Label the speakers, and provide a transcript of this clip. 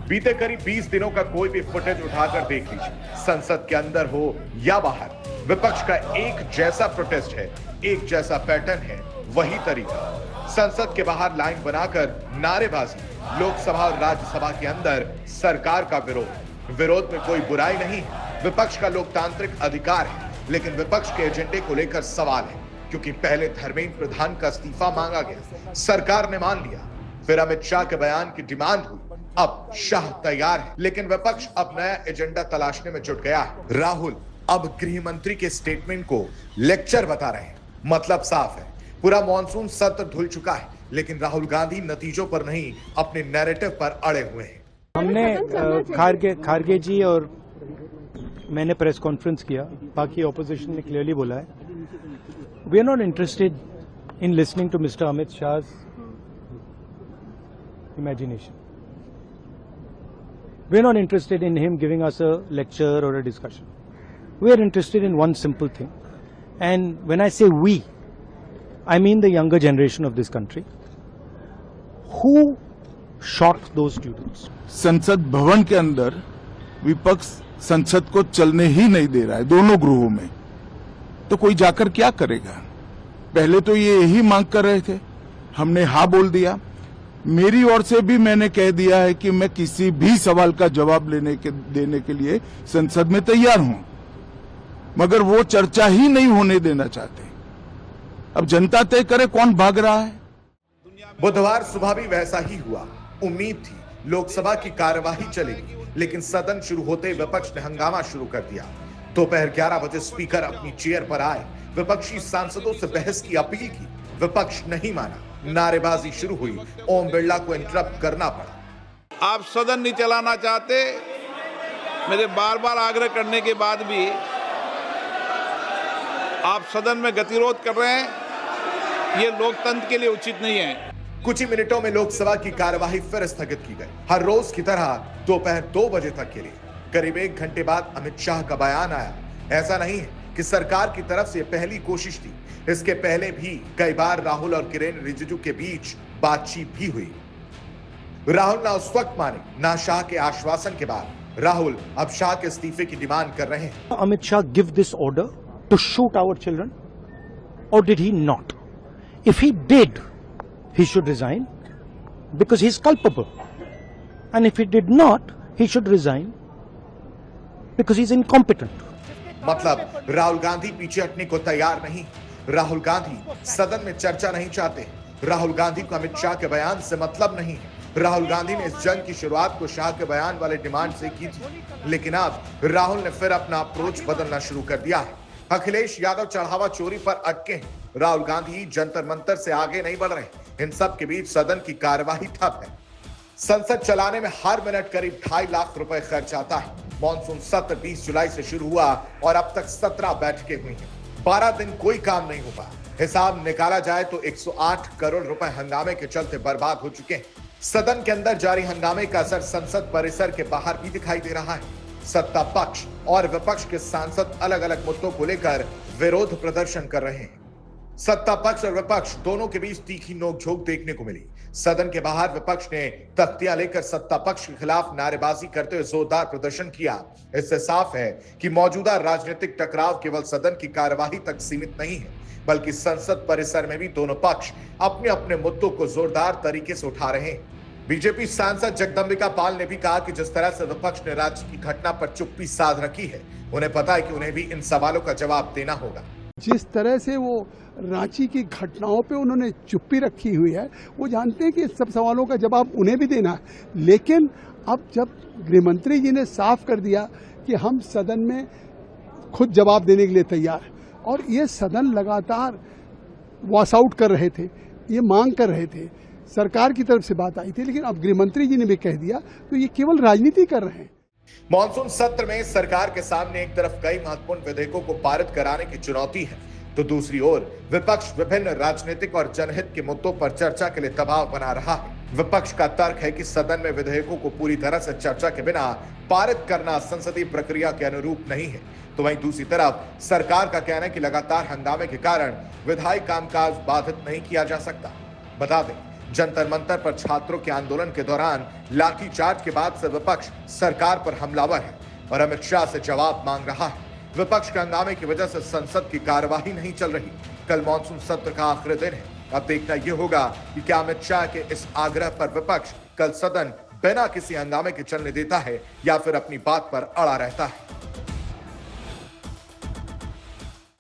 Speaker 1: बीते करीब 20 दिनों का कोई भी फुटेज उठाकर देख लीजिए, संसद के अंदर हो या बाहर, विपक्ष का एक जैसा प्रोटेस्ट है, एक जैसा पैटर्न है, वही तरीका। संसद के बाहर लाइन बनाकर नारेबाजी, लोकसभा और राज्यसभा के अंदर सरकार का विरोध में कोई बुराई नहीं है, विपक्ष का लोकतांत्रिक अधिकार है, लेकिन विपक्ष के एजेंडे को लेकर सवाल है, क्योंकि पहले धर्मेंद्र प्रधान का इस्तीफा मांगा गया, सरकार ने मान लिया, फिर अमित शाह के बयान की डिमांड हुई, अब शाह तैयार है, लेकिन विपक्ष अब नया एजेंडा तलाशने में जुट गया है। राहुल अब गृह मंत्री के स्टेटमेंट को लेक्चर बता रहे हैं, मतलब साफ है, पूरा मॉनसून सत्र धुल चुका है, लेकिन राहुल गांधी नतीजों पर नहीं, अपने नैरेटिव पर अड़े हुए हैं।
Speaker 2: हमने खारगे जी और मैंने प्रेस कॉन्फ्रेंस किया, बाकी ऑपोजिशन ने क्लियरली बोला है, we are not interested in listening to mister Amit Shah imagination. We are not interested in him giving us a lecture or a discussion. We are interested in one simple thing. And when I say we, I mean the younger generation of this country. Who shot those students?
Speaker 3: संसद भवन के अंदर विपक्ष संसद को चलने ही नहीं दे रहा है, दोनों गृहों में, तो कोई जाकर क्या करेगा? पहले तो ये यही मांग कर रहे थे, हमने हाँ बोल दिया। मेरी ओर से भी मैंने कह दिया है कि मैं किसी भी सवाल का जवाब देने के लिए संसद में तैयार हूं, मगर वो चर्चा ही नहीं होने देना चाहते। अब जनता तय करे कौन भाग रहा है।
Speaker 1: बुधवार सुबह भी वैसा ही हुआ। उम्मीद थी लोकसभा की कार्यवाही चलेगी, लेकिन सदन शुरू होते ही विपक्ष ने हंगामा शुरू कर दिया। दोपहर 11 बजे स्पीकर अपनी चेयर पर आए, विपक्षी सांसदों से बहस की अपील की, विपक्ष नहीं माना, नारेबाजी शुरू हुई, ओम बिरला को इंटरप्ट करना पड़ा।
Speaker 4: आप सदन नहीं चलाना चाहते, मेरे बार बार आग्रह करने के बाद भी आप सदन में गतिरोध कर रहे हैं, ये लोकतंत्र के लिए उचित नहीं है।
Speaker 1: कुछ ही मिनटों में लोकसभा की कार्यवाही फिर स्थगित की गई, हर रोज की तरह दोपहर 2 बजे तक के लिए। करीब 1 घंटे बाद अमित शाह का बयान आया। ऐसा नहीं है कि सरकार की तरफ से पहली कोशिश थी, इसके पहले भी कई बार राहुल और किरेन रिजिजू के बीच बातचीत भी हुई। राहुल ना उस वक्त माने, ना शाह के आश्वासन के बाद राहुल अब शाह के इस्तीफे की डिमांड कर रहे हैं।
Speaker 2: Amit Shah give this order to shoot our children और did he not? If he did, he should resign because he is culpable, and if he did not, he should resign because he is incompetent.
Speaker 1: मतलब राहुल गांधी पीछे हटने को तैयार नहीं, राहुल गांधी सदन में चर्चा नहीं चाहते, राहुल गांधी को अमित शाह के बयान से मतलब नहीं है। राहुल गांधी ने इस जंग की शुरुआत को शाह के बयान वाले डिमांड से की थी, लेकिन अब राहुल ने फिर अपना अप्रोच बदलना शुरू कर दिया है। अखिलेश यादव चढ़ावा चोरी पर अटके हैं, राहुल गांधी जंतर मंतर से आगे नहीं बढ़ रहे। इन सब के बीच सदन की कार्यवाही ठप है। संसद चलाने में हर मिनट करीब 2.5 लाख रुपए खर्च आता है। मॉनसून सत्र 20 जुलाई से शुरू हुआ और अब तक 17 बैठकें हुई हैं। 12 दिन कोई काम नहीं हुआ। हिसाब निकाला जाए तो 108 करोड़ रुपए हंगामे के चलते बर्बाद हो चुके हैं। सदन के अंदर जारी हंगामे का असर संसद परिसर के बाहर भी दिखाई दे रहा है। सत्ता पक्ष और विपक्ष के सांसद अलग अलग मुद्दों को लेकर विरोध प्रदर्शन कर रहे हैं। सत्ता पक्ष और विपक्ष दोनों के बीच तीखी नोकझोंक देखने को मिली। सदन के बाहर विपक्ष ने तख्तियां लेकर सत्ता पक्ष के खिलाफ नारेबाजी करते हुए जोरदार प्रदर्शन किया। इससे साफ है कि मौजूदा राजनीतिक टकराव केवल सदन की कार्यवाही तक सीमित नहीं है, बल्कि संसद परिसर में भी दोनों पक्ष अपने अपने मुद्दों को जोरदार तरीके से उठा रहे हैं। बीजेपी सांसद जगदंबिका पाल ने भी कहा कि जिस तरह से विपक्ष ने राज्य की घटना पर चुप्पी साध रखी है, उन्हें पता है कि उन्हें भी इन सवालों का जवाब देना होगा।
Speaker 5: जिस तरह से वो रांची की घटनाओं पे उन्होंने चुप्पी रखी हुई है, वो जानते हैं कि सब सवालों का जवाब उन्हें भी देना है। लेकिन अब जब गृहमंत्री जी ने साफ कर दिया कि हम सदन में खुद जवाब देने के लिए तैयार हैं, और ये सदन लगातार वॉश आउट कर रहे थे, ये मांग कर रहे थे, सरकार की तरफ से बात आई थी, लेकिन अब गृहमंत्री जी ने भी कह दिया, तो ये केवल राजनीति कर रहे हैं।
Speaker 1: मॉनसून सत्र में सरकार के सामने एक तरफ कई महत्वपूर्ण विधेयकों को पारित कराने की चुनौती है, तो दूसरी ओर विपक्ष विभिन्न राजनीतिक और जनहित के मुद्दों पर चर्चा के लिए दबाव बना रहा है। विपक्ष का तर्क है कि सदन में विधेयकों को पूरी तरह से चर्चा के बिना पारित करना संसदीय प्रक्रिया के अनुरूप नहीं है, तो वहीं दूसरी तरफ सरकार का कहना है कि लगातार हंगामे के कारण विधायी कामकाज बाधित नहीं किया जा सकता। बता दें जंतर मंतर पर छात्रों के आंदोलन के दौरान लाठीचार्ज के बाद से विपक्ष सरकार पर हमलावर है और अमित शाह से जवाब मांग रहा है। विपक्ष के हंगामे की वजह से संसद की कार्यवाही नहीं चल रही। कल मॉनसून सत्र का आखिरी दिन है। अब देखना यह होगा कि क्या अमित शाह के इस आग्रह पर विपक्ष कल सदन बिना किसी हंगामे के चलने देता है या फिर अपनी बात पर अड़ा रहता है।